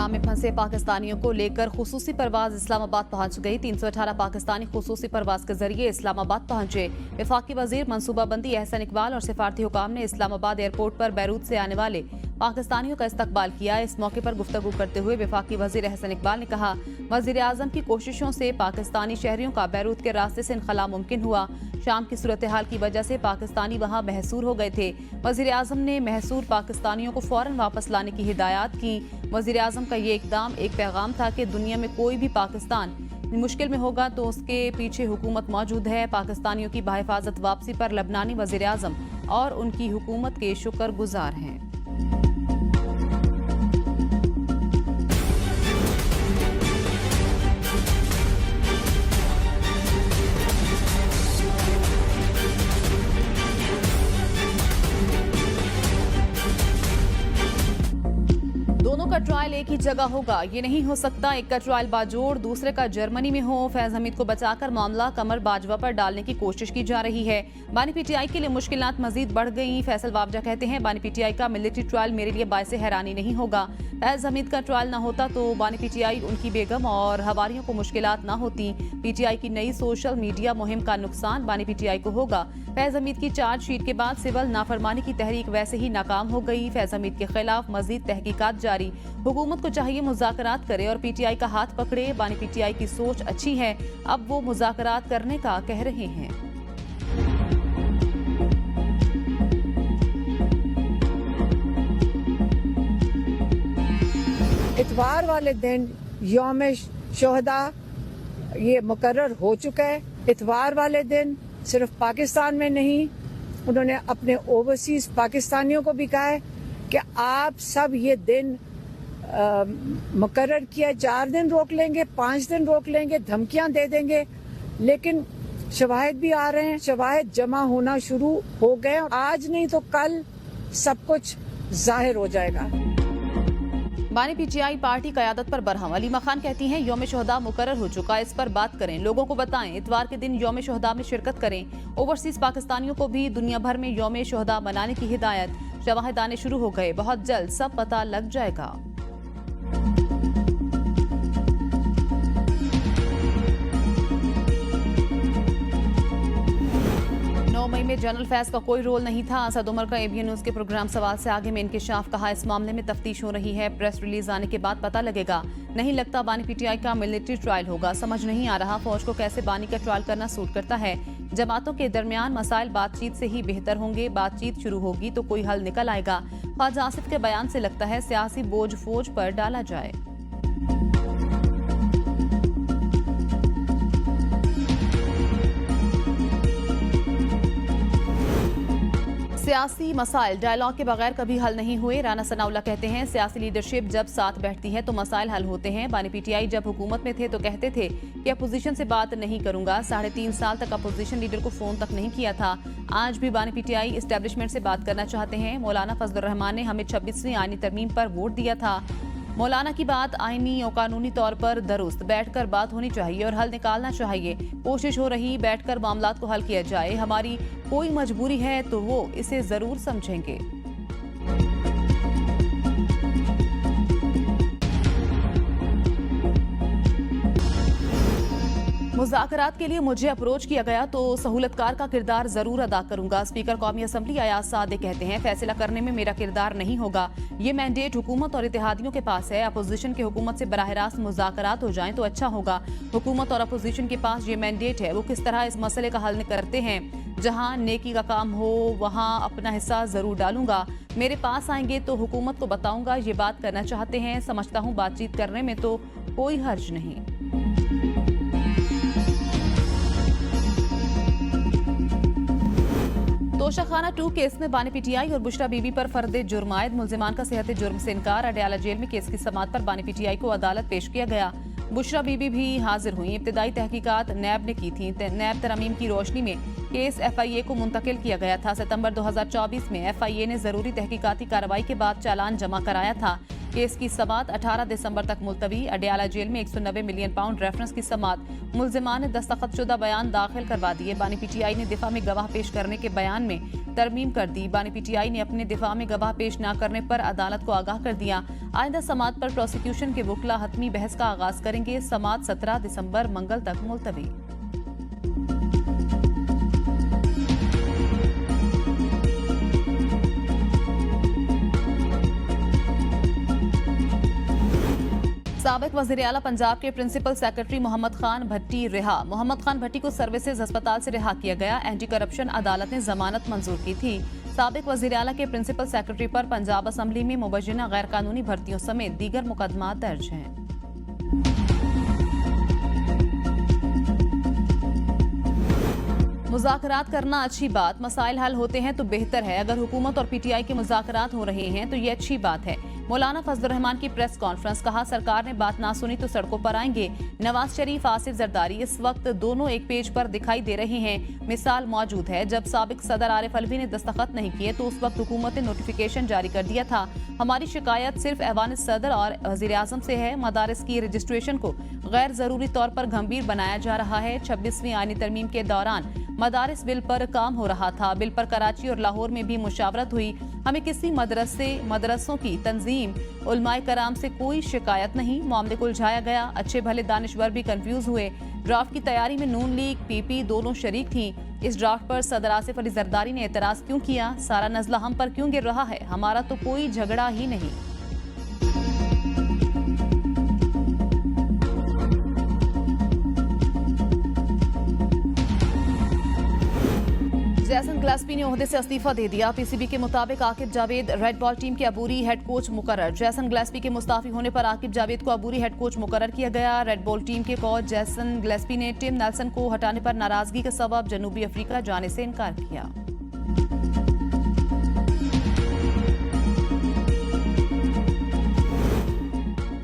Vietnam में फंसे पाकिस्तानियों को लेकर खुसूसी परवाज इस्लामाबाद पहुंच गई। 318 पाकिस्तानी खुसूसी परवाज के जरिए इस्लामाबाद पहुंचे। वफाकी वजीर मनसूबाबंदी एहसन इकबाल और सिफारती हुकाम ने इस्लामाबाद एयरपोर्ट पर बैरूत से आने वाले पाकिस्तानियों का इस्तकबाल किया। इस मौके पर गुफ्तगू करते हुए वफाकी वजीर एहसन इकबाल ने कहा, वजीर आजम की कोशिशों से पाकिस्तानी शहरियों का बैरूत के रास्ते से इनखला मुमकिन हुआ। शाम की सूरत हाल की वजह से पाकिस्तानी वहां महसूर हो गए थे। वजीर आजम ने महसूर पाकिस्तानियों को फौरन वापस लाने की हिदायत की। वजीर आजम का ये इकदाम एक पैगाम था कि दुनिया में कोई भी पाकिस्तान मुश्किल में होगा तो उसके पीछे हुकूमत मौजूद है। पाकिस्तानियों की बाहिफाजत वापसी पर लबनानी वजीर आजम और उनकी हुकूमत के शुक्रगुजार हैं। दोनों का ट्रायल एक ही जगह होगा, ये नहीं हो सकता। एक का ट्रायल बाजोड़, दूसरे का जर्मनी में हो। फैज हमीद को बचाकर मामला कमर बाजवा पर डालने की कोशिश की जा रही है। बानी पीटीआई के लिए मुश्किलात मजीद बढ़ गई। फैसल वाबजा कहते हैं, बानी पीटीआई का मिलिट्री ट्रायल मेरे लिए बायस हैरानी नहीं होगा। फैज हमीद का ट्रायल न होता तो बानी पीटीआई, उनकी बेगम और हवारियों को मुश्किलात न होती। पीटीआई की नई सोशल मीडिया मुहिम का नुकसान बानी पीटीआई को होगा। फैज हमीद की चार्जशीट के बाद सिविल नाफरमानी की तहरीक वैसे ही नाकाम हो गई। फैज हमीद के खिलाफ मजीद तहकीकात जारी। हुकूमत को चाहिए मुज़ाकरात करे और पीटीआई का हाथ पकड़े। बानी पीटीआई की सोच अच्छी है, अब वो मुज़ाकरात करने का कह रहे हैं। इतवार वाले दिन यौम शोहदा ये मुकर्रर हो चुका है। इतवार वाले दिन सिर्फ पाकिस्तान में नहीं, उन्होंने अपने ओवरसीज पाकिस्तानियों को भी कहा है कि आप सब ये दिन मुकर्रर किया। 4 दिन रोक लेंगे, 5 दिन रोक लेंगे, धमकियां दे देंगे, लेकिन शवाहिद भी आ रहे हैं। शवाहिद जमा होना शुरू हो गए। आज नहीं तो कल सब कुछ जाहिर हो जाएगा। बानी पीटीआई पार्टी कयादत पर बरहम। अलीमा खान कहती हैं, यौम शोहदा मुकर्रर हो चुका, इस पर बात करें, लोगों को बताएं, इतवार के दिन यौम शोहदा में शिरकत करें। ओवरसीज पाकिस्तानियों को भी दुनिया भर में यौम शोहदा मनाने की हिदायत। शवाहिद आने शुरू हो गए, बहुत जल्द सब पता लग जाएगा। मई में जनरल फैज का कोई रोल नहीं था। असद उमर का एबीएन न्यूज के प्रोग्राम सवाल से आगे में इंकिशाफ। कहा, इस मामले में तफ्तीश हो रही है, प्रेस रिलीज आने के बाद पता लगेगा। नहीं लगता बानी पीटीआई का मिलिट्री ट्रायल होगा। समझ नहीं आ रहा फौज को कैसे बानी का ट्रायल करना सूट करता है। जमातों के दरमियान मसाइल बातचीत से ही बेहतर होंगे। बातचीत शुरू होगी तो कोई हल निकल आएगा। ख्वाजा आसिफ के बयान से लगता है सियासी बोझ फौज पर डाला जाए। सियासी मसाइल डायलॉग के बगैर कभी हल नहीं हुए। राना सनाउल्लाह कहते हैं, सियासी लीडरशिप जब साथ बैठती है तो मसाइल हल होते हैं। बानी पीटीआई जब हुकूमत में थे तो कहते थे कि अपोजिशन से बात नहीं करूंगा। 3.5 साल तक अपोजिशन लीडर को फोन तक नहीं किया था। आज भी बानी पीटीआई एस्टेब्लिशमेंट से बात करना चाहते हैं। मौलाना फजलुर रहमान ने हमें 26वीं आईनी तरमीम पर वोट दिया था। मौलाना की बात आईनी और कानूनी तौर पर दुरुस्त, बैठकर बात होनी चाहिए और हल निकालना चाहिए। कोशिश हो रही, बैठकर मामलात को हल किया जाए। हमारी कोई मजबूरी है तो वो इसे जरूर समझेंगे। मुज़ाकरात के लिए मुझे अप्रोच किया गया तो सहूलतकार का किरदार जरूर अदा करूंगा। स्पीकर कौमी असम्बली अयाज सादे कहते हैं, फैसला करने में मेरा किरदार नहीं होगा। ये मैंडेट हुकूमत और इत्तेहादियों के पास है। अपोजिशन के हुकूमत से बराह रास्त मुज़ाकरात हो जाएं तो अच्छा होगा। हुकूमत और अपोजिशन के पास ये मैंडेट है, वो किस तरह इस मसले का हल करते हैं। जहां नेकी का काम हो वहां अपना हिस्सा जरूर डालूंगा। मेरे पास आएंगे तो हुकूमत को बताऊंगा ये बात करना चाहते हैं। समझता हूं बातचीत करने में तो कोई हर्ज नहीं। तोशाखाना 2 केस में बानी पीटीआई और बुशरा बीबी पर फर्द जुर्म आयद। मुल्जिमान का सेहत जुर्म से इनकार। अडयाला जेल में केस की समाअत पर बानी पीटीआई को अदालत पेश किया गया। बुशरा बीबी भी हाजिर हुई। इब्तिदाई तहकीकात नैब ने की थी। नैब तरमीम की रोशनी में केस एफआईए को मुंतकिल किया गया था। सितंबर 2024 में एफआईए ने जरूरी तहकीकाती कार्रवाई के बाद चालान जमा कराया था। केस की समाअत 18 दिसंबर तक मुलतवी। अडयाला जेल में 190 मिलियन पाउंड रेफरेंस की समाअत। मुल्जिमान ने दस्तखतशुदा बयान दाखिल करवा दिए। बानी पीटीआई ने दिफा में गवाह पेश करने के बयान में तरमीम कर दी। बानी पीटीआई ने अपने दिफा में गवाह पेश न करने पर अदालत को आगाह कर दिया। आइंदा समात पर प्रोसिक्यूशन के वकील हतमी बहस का आगाज करेंगे। समात 17 दिसंबर मंगल तक मुलतवी। साबिक वज़ीर आला पंजाब के प्रिंसिपल सेक्रेटरी मोहम्मद खान भट्टी रिहा। मोहम्मद खान भट्टी को सर्विसेज अस्पताल से रिहा किया गया। एंटी करप्शन अदालत ने जमानत मंजूर की थी। साबिक वज़ीर आला के प्रिंसिपल सेक्रेटरी पर पंजाब असम्बली में मुबैयना गैर कानूनी भर्तियों समेत दीगर मुकदमा दर्ज हैं। मुज़ाकरात करना अच्छी बात, मसाइल हल होते हैं तो बेहतर है। अगर हुकूमत और पीटीआई के मुज़ाकरात हो रहे हैं तो ये अच्छी बात है। मौलाना फजलुर रहमान की प्रेस कॉन्फ्रेंस, कहा सरकार ने बात ना सुनी तो सड़कों पर आएंगे। नवाज शरीफ, आसिफ जरदारी इस वक्त दोनों एक पेज पर दिखाई दे रहे हैं। मिसाल मौजूद है, जब साबिक सदर आरिफ अलवी ने दस्तखत नहीं किए तो उस वक्त हुकूमत ने नोटिफिकेशन जारी कर दिया था। हमारी शिकायत सिर्फ ऐवान सदर और वज़ीर आज़म से है। मदारिस की रजिस्ट्रेशन को गैर जरूरी तौर पर गंभीर बनाया जा रहा है। 26वीं आईनी तरमीम के दौरान मदारिस बिल पर काम हो रहा था। बिल पर कराची और लाहौर में भी मुशावरत हुई। हमें किसी मदरसों की तंजीम, उलमाए कराम से कोई शिकायत नहीं। मामले को उलझाया गया। अच्छे भले दानिशवर भी कंफ्यूज हुए। ड्राफ्ट की तैयारी में नून लीग, पीपी दोनों शरीक थी। इस ड्राफ्ट पर सदर आसिफ अली जरदारी ने एतराज क्यों किया? सारा नजला हम पर क्यों गिर रहा है? हमारा तो कोई झगड़ा ही नहीं। जैसन गिलेस्पी ने ओहदे से इस्तीफा दे दिया। पीसीबी के मुताबिक Aqib Javed red ball team के अबूरी हेड कोच मुकर्रर। जैसन गिलेस्पी के मुस्ताफी होने पर आकिब जावेद को अबूरी हेड कोच मुकर्रर किया गया। रेड बॉल टीम के कोच जैसन गिलेस्पी ने टिम नेल्सन को हटाने पर नाराजगी के सबब जनूबी अफ्रीका जाने से इनकार किया।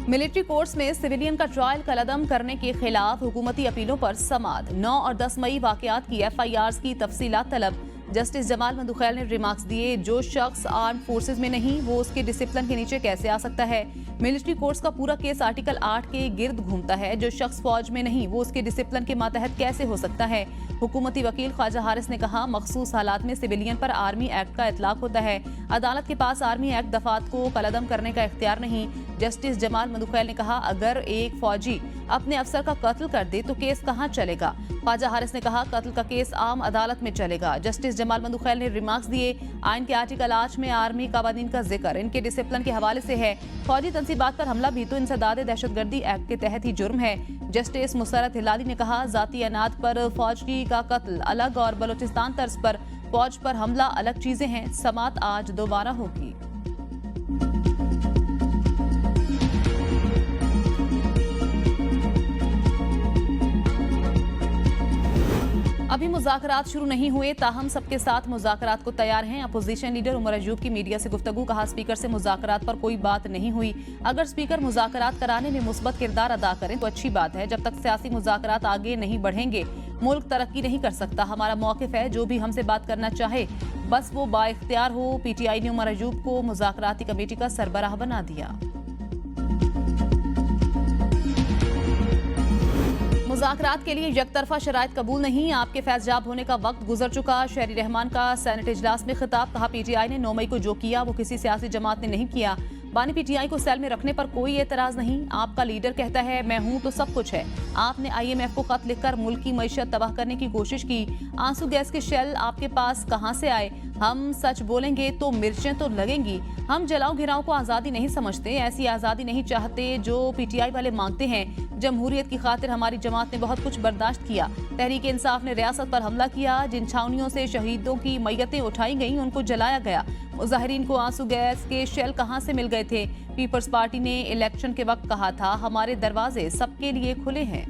मिलिट्री कोर्ट्स में सिविलियन का ट्रायल कलअदम करने के खिलाफ हुकूमती अपीलों पर समाअत। 9 और 10 मई वाकयात की FIRs की तफसीलात तलब। जस्टिस जमाल मंदुखैल ने रिमार्क्स दिए, जो शख्स आर्म फोर्सेज में नहीं वो उसके डिसिप्लिन के नीचे कैसे आ सकता है। मिलिट्री कोर्ट्स का पूरा केस आर्टिकल 8 के गिर्द घूमता है। जो शख्स फौज में नहीं वो उसके डिसिप्लिन के मातहत कैसे हो सकता है। हुकूमती वकील ख्वाजा हारिस ने कहा, मखसूस हालात में सिविलियन पर आर्मी एक्ट का इतलाक होता है। अदालत के पास आर्मी एक्ट दफात को कलअदम करने का इख्तियार नहीं। जस्टिस जमाल मंदुखैल ने कहा, अगर एक फौजी अपने अफसर का कत्ल कर दे तो केस कहां चलेगा। ख्वाजा हारिस ने कहा, कत्ल का केस आम अदालत में चलेगा। जस्टिस जमाल मंदुखैल ने रिमार्क्स दिए, आइन के आर्टिकल 8 में आर्मी कवानीन का जिक्र इनके डिसिप्लिन के हवाले से है। फौजी तंसीबात पर हमला भी तो इंसदाद दहशतगर्दी एक्ट के तहत ही जुर्म है। जस्टिस मुसरत हिलाली ने कहा, जाती अनाद पर फौजी का कत्ल अलग और बलोचिस्तान तर्ज पर फौज पर हमला अलग चीजें हैं। समात आज दोबारा होगी। अभी मुज़ाकरात शुरू नहीं हुए, ताहम सबके साथ मुज़ाकरात को तैयार हैं। अपोजिशन लीडर उमर अयूब की मीडिया से गुफ्तगू, कहा स्पीकर से मुज़ाकरात पर कोई बात नहीं हुई। अगर स्पीकर मुज़ाकरात कराने में मुस्बत किरदार अदा करें तो अच्छी बात है। जब तक सियासी मुज़ाकरात आगे नहीं बढ़ेंगे मुल्क तरक्की नहीं कर सकता। हमारा मौक़िफ़ है, जो भी हमसे बात करना चाहे बस वो बाइख्तियार हो। PTI ने उमर अयूब को मुज़ाकराती कमेटी का सरबराह बना दिया। मुज़ाकरात के लिए यकतरफा शराइत कबूल नहीं, आपके फैज़जाब होने का वक्त गुजर चुका। शहरी रहमान का सेनेट इजलास में खिताब, कहा PTI ने 9 मई को जो किया वो किसी सियासी जमात ने नहीं किया। बानी PTI को सेल में रखने पर कोई एतराज नहीं। आपका लीडर कहता है मैं हूं तो सब कुछ है। आपने IMF को खत लिखकर मुल्क की मईशत तबाह करने की कोशिश की। आंसू गैस के शेल आपके पास कहां से आए? हम सच बोलेंगे तो मिर्चें तो लगेंगी। हम जलाओ घिराओ को आज़ादी नहीं समझते, ऐसी आज़ादी नहीं चाहते जो PTI वाले मांगते हैं। जमहूरियत की खातिर हमारी जमात ने बहुत कुछ बर्दाश्त किया। तहरीक इंसाफ ने रियासत पर हमला किया। जिन छावनियों से शहीदों की मैयतें उठाई गईं उनको जलाया गया। मुजाहिरीन को आंसू गैस के शेल कहां से मिल गए थे? पीपल्स पार्टी ने इलेक्शन के वक्त कहा था, हमारे दरवाजे सबके लिए खुले हैं।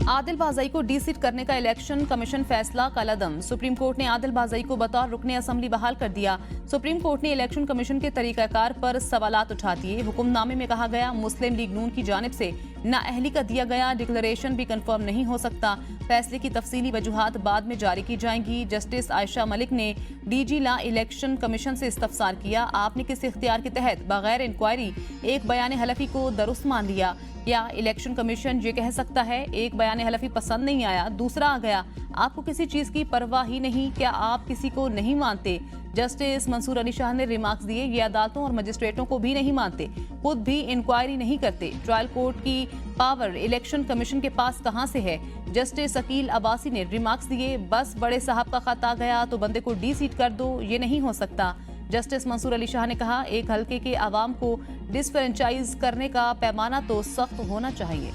आदिल बाज़ई को डीसीट करने का इलेक्शन कमीशन फैसला कलअदम। सुप्रीम कोर्ट ने आदिल बाज़ई को बतौर रुकने असम्बली बहाल कर दिया। सुप्रीम कोर्ट ने इलेक्शन कमीशन के तरीकाकार पर सवालात उठा दिए। हुक्मनामे में कहा गया, मुस्लिम लीग नून की जानिब से नाअहली का दिया गया डिक्लेरेशन भी कंफर्म नहीं हो सकता। फैसले की तफसीली वजूहात बाद में जारी की जाएंगी। जस्टिस आयशा मलिक ने डीजी ला इलेक्शन कमीशन से इस्तफसार किया, आपने किस इख्तियार के तहत बगैर इंक्वायरी एक बयान हलफी को दुरुस्त मान लिया? या इलेक्शन कमीशन ये कह सकता है एक बयान हलफी पसंद नहीं आया, दूसरा आ गया, आपको किसी चीज की परवाह ही नहीं, क्या आप किसी को नहीं मानते? जस्टिस मंसूर अली शाह ने रिमार्क्स दिए, ये अदालतों और मजिस्ट्रेटों को भी नहीं मानते, खुद भी इंक्वायरी नहीं करते। ट्रायल कोर्ट की पावर इलेक्शन कमीशन के पास कहां से है? जस्टिस अकील अब्बासी ने रिमार्क्स दिए, बस बड़े साहब का खत आ गया तो बंदे को डी सीट कर दो, ये नहीं हो सकता। जस्टिस मंसूर अली शाह ने कहा, एक हल्के के आवाम को डिसफ्रेंचाइज करने का पैमाना तो सख्त होना चाहिए।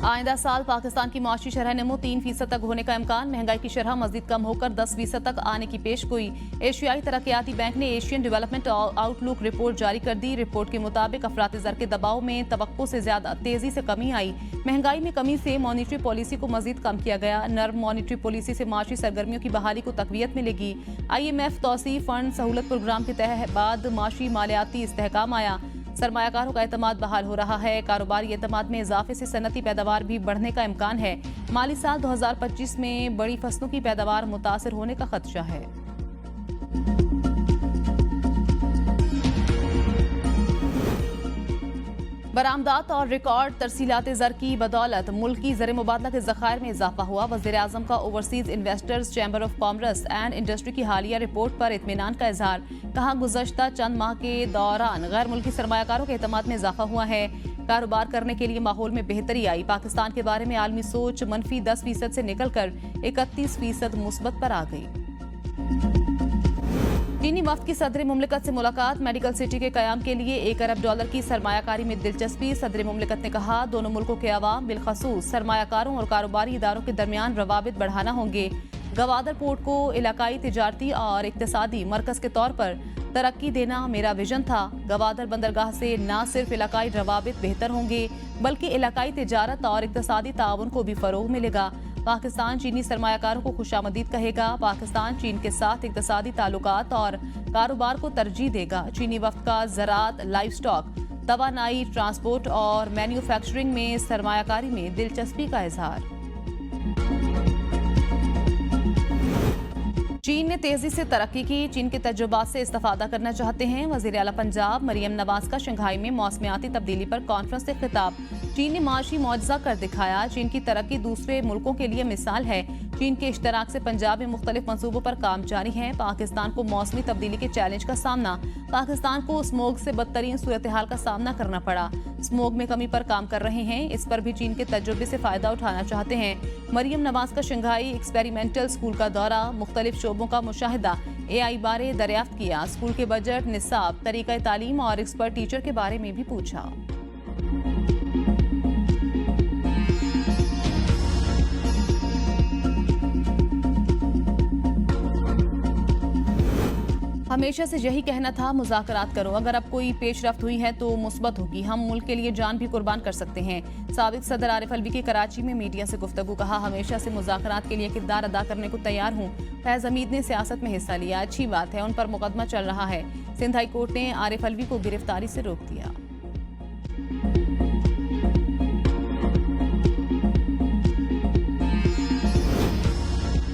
आइंदा साल पाकिस्तान की माशी शरह नमो 3% तक होने का इम्कान, महंगाई की शरह मजीद कम होकर 10% तक आने की पेशगोई। एशियाई तरक्याती बैंक ने एशियन डेवलपमेंट आउटलुक रिपोर्ट जारी कर दी। रिपोर्ट के मुताबिक अफरात ज़र के दबाव में तवक्को से ज्यादा तेजी से कमी आई। महंगाई में कमी से मॉनिटरी पॉलिसी को मजीद कम किया गया। नर्म मॉनिटरी पॉलिसी से माशी सरगर्मियों की बहाली को तकवीत मिलेगी। IMF तौसी फंड सहूलत प्रोग्राम के तहत बाद माशी मालियाती इस्तेहकाम आया। सरमायाकारों का एतमाद बहाल हो रहा है। कारोबारी एतमाद में इजाफे से सनती पैदावार भी बढ़ने का इम्कान है। माली साल 2025 में बड़ी फसलों की पैदावार मुतासर होने का खदशा है। बरामदात और रिकॉर्ड तरसीलात ज़र की बदौलत मुल्की ज़र मुबादला के ज़खायर में इजाफा हुआ। वज़ीर आज़म का overseas investors chamber of commerce and industry की हालिया रिपोर्ट पर इत्मीनान का इजहार। कहा, गुज़श्ता चंद माह के दौरान गैर मुल्की सरमायाकारों के एतमाद में इजाफा हुआ है। कारोबार करने के लिए माहौल में बेहतरी आई। पाकिस्तान के बारे में आलमी सोच मनफी 10% से निकलकर 31% मुस्बत पर आ गई। चीनी वफ्द की सदर मुमलिकत से मुलाकात। मेडिकल सिटी के कयाम के लिए $1 अरब की सरमायाकारी में दिलचस्पी। सदर मुमलिकत ने कहा, दोनों मुल्कों के अवाम बिलखसूस सरमायाकारों और कारोबारी इदारों के दरमियान रवाबित बढ़ाना होंगे। गवादर पोर्ट को इलाकाई तिजारती और इक्तसादी मरकज के तौर पर तरक्की देना मेरा विजन था। गवादर बंदरगाह से न सिर्फ इलाकाई रवाबित बेहतर होंगे बल्कि इलाकाई तिजारत और इक्तसादी ताउन को भी फरोग मिलेगा। पाकिस्तान चीनी सरमायाकारों को खुशामदीद कहेगा। पाकिस्तान चीन के साथ इक्तसादी ताल्लुकात और कारोबार को तरजीह देगा। चीनी वफ्द का ज़राअत, लाइव स्टॉक, तवानाई, ट्रांसपोर्ट और मैन्युफैक्चरिंग में सरमायाकारी में दिलचस्पी का इजहार। चीन ने तेजी से तरक्की की, चीन के तजुर्बात से इस्तेफादा करना चाहते हैं। वज़ीर आला पंजाब मरियम नवाज का शंघाई में मौसमियाती तब्दीली पर कॉन्फ्रेंस से खिताब। चीन ने माशी मुआवजा कर दिखाया, चीन की तरक्की दूसरे मुल्कों के लिए मिसाल है। चीन के इश्तराक से पंजाब में मुख्तलिफ मंसूबों पर काम जारी है। पाकिस्तान को मौसमी तब्दीली के चैलेंज का सामना। पाकिस्तान को स्मोग से बदतरीन सूरत हाल का सामना करना पड़ा। स्मोग में कमी पर काम कर रहे हैं, इस पर भी चीन के तजुर्बे से फायदा उठाना चाहते हैं। मरियम नवाज का शंघाई एक्सपेरिमेंटल स्कूल का दौरा, मुख्तलिफ शोबों का मुशाहिदा, AI बारे दरियाफ्त किया। स्कूल के बजट, निसाब, तरीका तालीम और एक्सपर्ट टीचर के बारे में भी पूछा। हमेशा से यही कहना था, मुज़ाकरात करो, अगर अब कोई पेशरफ्त हुई है तो मुस्बत होगी, हम मुल्क के लिए जान भी कुर्बान कर सकते हैं। साबिक सदर आरिफ अलवी की कराची में मीडिया से गुफ्तगू। कहा, हमेशा से मुज़ाकरात के लिए किरदार अदा करने को तैयार हूँ। फैज़ हमीद ने सियासत में हिस्सा लिया, अच्छी बात है, उन पर मुकदमा चल रहा है। सिंध हाई कोर्ट ने आरिफ अलवी को गिरफ्तारी से रोक दिया।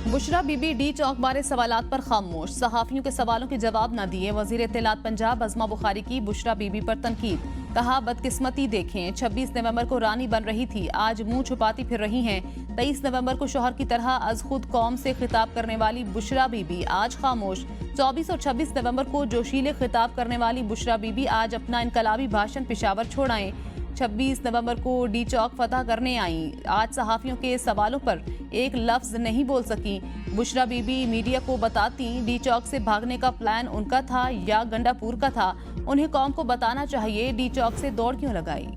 बुशरा बीबी डी चौक बारे सवालात पर खामोश, सहाफियों के सवालों के जवाब न दिए। वजीर इत्तलात पंजाब अज़मा बुखारी की बुशरा बीबी पर तनकीद। कहा, बदकिस्मती देखें, 26 नवंबर को रानी बन रही थी, आज मुंह छुपाती फिर रही हैं। 23 नवंबर को शोहर की तरह अज खुद कौम से खिताब करने वाली बुशरा बीबी आज खामोश। 24 और 26 नवंबर को जोशीले खिताब करने वाली बुशरा बीबी आज अपना इनकलाबी भाषण पेशावर छोड़ आए। 26 नवंबर को डी चौक फतह करने आई, आज सहाफियों के सवालों पर एक लफ्ज नहीं बोल सकी। बुशरा बीबी मीडिया को बताती डी चौक से भागने का प्लान उनका था या गंडापुर का था, उन्हें कौम को बताना चाहिए डी चौक से दौड़ क्यों लगाई।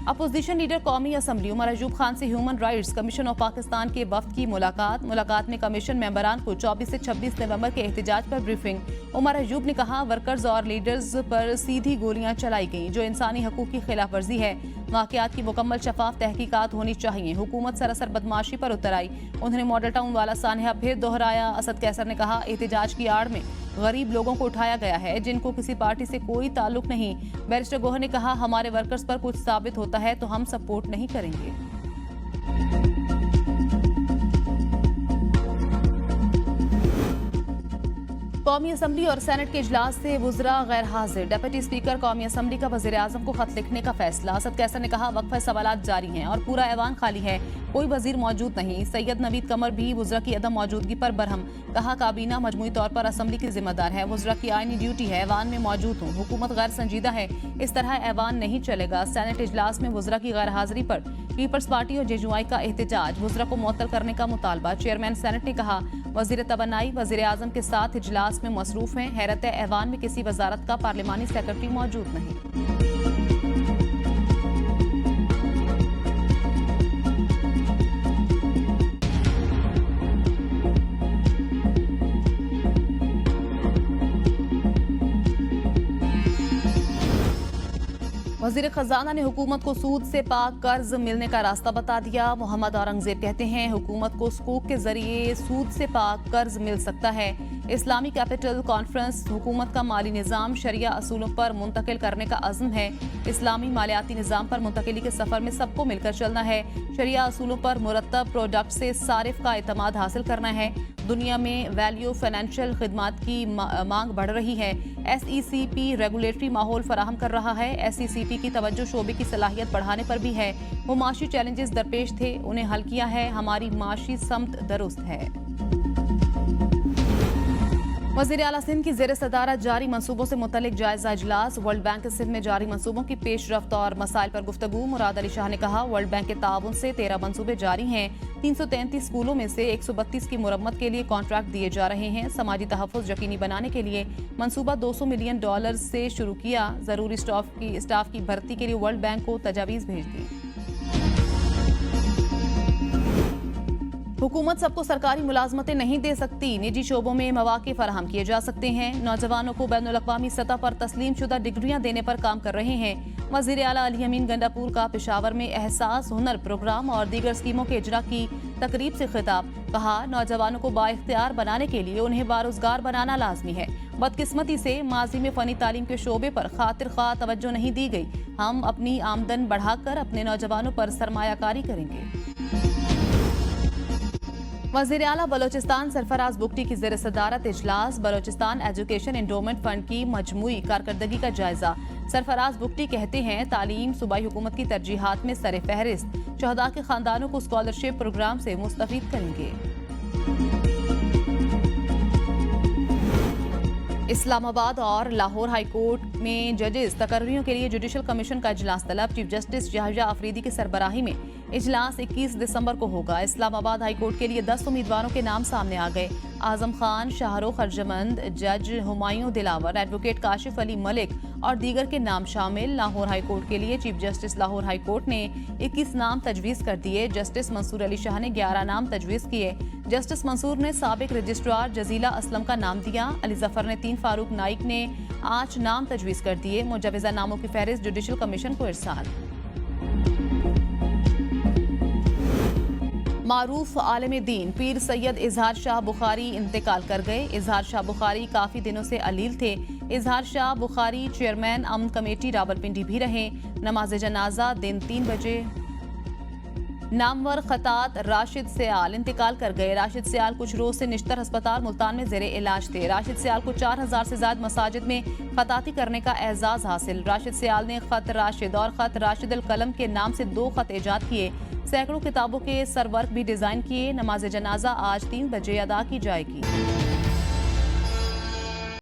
अपोजिशन लीडर कौमी असम्बली उमर अयूब खान से human rights commission of Pakistan के वफ्द की मुलाकात में कमीशन मेंबरान को 24 से 26 नवंबर के एहतजाज पर ब्रीफिंग। उमर अयूब ने कहा, वर्कर्स और लीडर्स पर सीधी गोलियां चलाई गईं, जो इंसानी हकूक की खिलाफ वर्जी है। वाकयात की मुकम्मल शफाफ तहकीकात होनी चाहिए। हुकूमत सरासर बदमाशी पर उतर आई। उन्होंने मॉडल टाउन वाला सान्या फिर दोहराया। असद कैसर ने कहा, एहतजाज की आड़ में गरीब लोगों को उठाया गया है जिनको किसी पार्टी से कोई ताल्लुक नहीं। बैरिस्टर गोहर ने कहा, हमारे वर्कर्स पर कुछ साबित होता है तो हम सपोर्ट नहीं करेंगे। कौमी असम्बली और सेनेट के इजलास से वुज़रा गैर हाजिर। डिप्टी स्पीकर कौमी असम्बली का वज़ीर आज़म को खत लिखने का फैसला। असद कैसर ने कहा, वक्फे सवालात जारी हैं और पूरा ऐवान खाली है, कोई वजीर मौजूद नहीं। सैयद नवीद कमर भी वुज़रा की अदम मौजूदगी पर बरहम। कहा, काबीना मजमूई तौर पर असम्बली की जिम्मेदार है, वुज़रा की आईनी ड्यूटी है ऐवान में मौजूद हूँ। हुकूमत गैर संजीदा है, इस तरह ऐवान नहीं चलेगा। सेनेट इजलास में वुज़रा की गैर हाजिरी पर पीपल्स पार्टी और जेजुआई का एहतजाज। वुज़रा को मुअत्तल करने का मुतालबा। चेयरमैन सेनेट ने कहा, वज़ीर तबन्नाई वज़ीर आज़म के साथ इजलास में मसरूफ हैं। हैरत है, ऐवान में किसी वजारत का पार्लिमानी सेक्रेटरी मौजूद नहीं। वज़ीर खजाना ने हुकूमत को सूद से पाक कर्ज मिलने का रास्ता बता दिया। मोहम्मद औरंगजेब कहते हैं, हुकूमत को सुकूक के जरिए सूद से पाक कर्ज मिल सकता है। इस्लामी कैपिटल कॉन्फ्रेंस हुकूमत का माली निज़ाम शरिया असूलों पर मुंतकिल करने का अज़्म है। इस्लामी मालियाती निज़ाम पर मुंतकिली के सफ़र में सबको मिलकर चलना है। शरिया असूलों पर मुरतब प्रोडक्ट से सारिफ का एतमाद हासिल करना है। दुनिया में वैल्यू फाइनेंशियल खिदमात की मांग बढ़ रही है। SECP रेगुलेटरी माहौल फराहम कर रहा है। SECP की तवज्जो शोबे की सलाहियत बढ़ाने पर भी है। वो माशी चैलेंजेस दरपेश थे, उन्हें हल किया है। हमारी माशी समत दुरुस्त है। वज़ीर आला सिंध की ज़ेर सदारत जारी मंसूबों से मुतल्लिक जायजा इजलास। वर्ल्ड बैंक के सिंध में जारी मंसूबों की पेशरफ्त और मसाइल पर गुफ्तगू। मुराद अली शाह ने कहा, वर्ल्ड बैंक के ताउन से 13 मंसूबे जारी हैं। 333 स्कूलों में से 132 की मुरम्मत के लिए कॉन्ट्रैक्ट दिए जा रहे हैं। समाजी तहफ़्फ़ुज़ यकीनी बनाने के लिए मंसूबा $200 मिलियन से शुरू किया। ज़रूरी स्टाफ की भर्ती के लिए वर्ल्ड बैंक को तजावीज़ भेज दी। हुकूमत सबको सरकारी मुलाजमतें नहीं दे सकती, निजी शोबों में मौक़े फराहम किए जा सकते हैं। नौजवानों को बैनुल-अक़वामी सतह पर तस्लीम शुदा डिग्रियां देने पर काम कर रहे हैं। वज़ीर आला अली अमीन गंडापुर का पेशावर में एहसास हुनर प्रोग्राम और दीगर स्कीमों के इजरा की तकरीब से खिताब। कहा, नौजवानों को बाइख्तियार बनाने के लिए उन्हें बारोजगार बनाना लाजमी है। बदकिस्मती से माजी में फ़नी तालीम के शोबे पर खातिर ख्वाह तवज्जो नहीं दी गई। हम अपनी आमदन बढ़ाकर अपने नौजवानों पर सरमायाकारी करेंगे। वज़ीर आला बलोचिस्तान सरफराज बुगटी की ज़ेर सदारत इजलास। बलोचिस्तान एजुकेशन एंडोमेंट फंड की मजमूई कारकर्दगी का जायजा। सरफराज बुगटी कहते हैं, तालीम सूबाई हुकूमत की तरजीहात में सर फहरिस्त। शहदा के खानदानों को स्कॉलरशिप प्रोग्राम से मुस्तफीद करेंगे। इस्लामाबाद और लाहौर हाई कोर्ट में जजेस तकर्रियों के लिए जुडिशल कमीशन का इजलास तलब। चीफ जस्टिस याहिया अफरीदी की सरबराही में इजलास 21 दिसंबर को होगा। इस्लामाबाद हाई कोर्ट के लिए 10 उम्मीदवारों के नाम सामने आ गए। आजम खान, शाहरुख अर्जमंद, जज हुमायूं दिलावर, एडवोकेट काशिफ अली मलिक और दीगर के नाम शामिल। लाहौर हाई कोर्ट के लिए chief justice Lahore high court ने 21 नाम तजवीज़ कर दिए। जस्टिस मंसूर अली शाह ने 11 नाम तजवीज़ किए। जस्टिस मंसूर ने साबिक रजिस्ट्रार जजीला असलम का नाम दिया। अली जफर ने 3, फारूक नाइक ने 8 नाम तजवीज़ कर दिए। मुजवज़ा नामों की फहरिस्त जुडिशल कमीशन को इरसाल। मारूफ आलिम दीन पीर सैयद इजहार शाह बुखारी इंतकाल कर गए। इजहार शाह बुखारी काफ़ी दिनों से अलील थे। इजहार शाह बुखारी चेयरमैन अमन कमेटी रावलपिंडी भी रहे। नमाज जनाजा दिन 3 बजे। नामवर खतात राशिद सयाल इंतकाल कर गए। राशिद सयाल कुछ रोज से निश्तर अस्पताल मुल्तान में जेरे इलाज थे। राशिद सयाल को 4000 से ज्यादा मसाजिद में खताती करने का एजाज हासिल। राशिद सयाल ने खत राशिद और खत राशिद अल कलम के नाम से 2 खत ईजाद किए। सैकड़ों किताबों के सरवर्क भी डिजाइन किए। नमाज जनाजा आज 3 बजे अदा की जाएगी।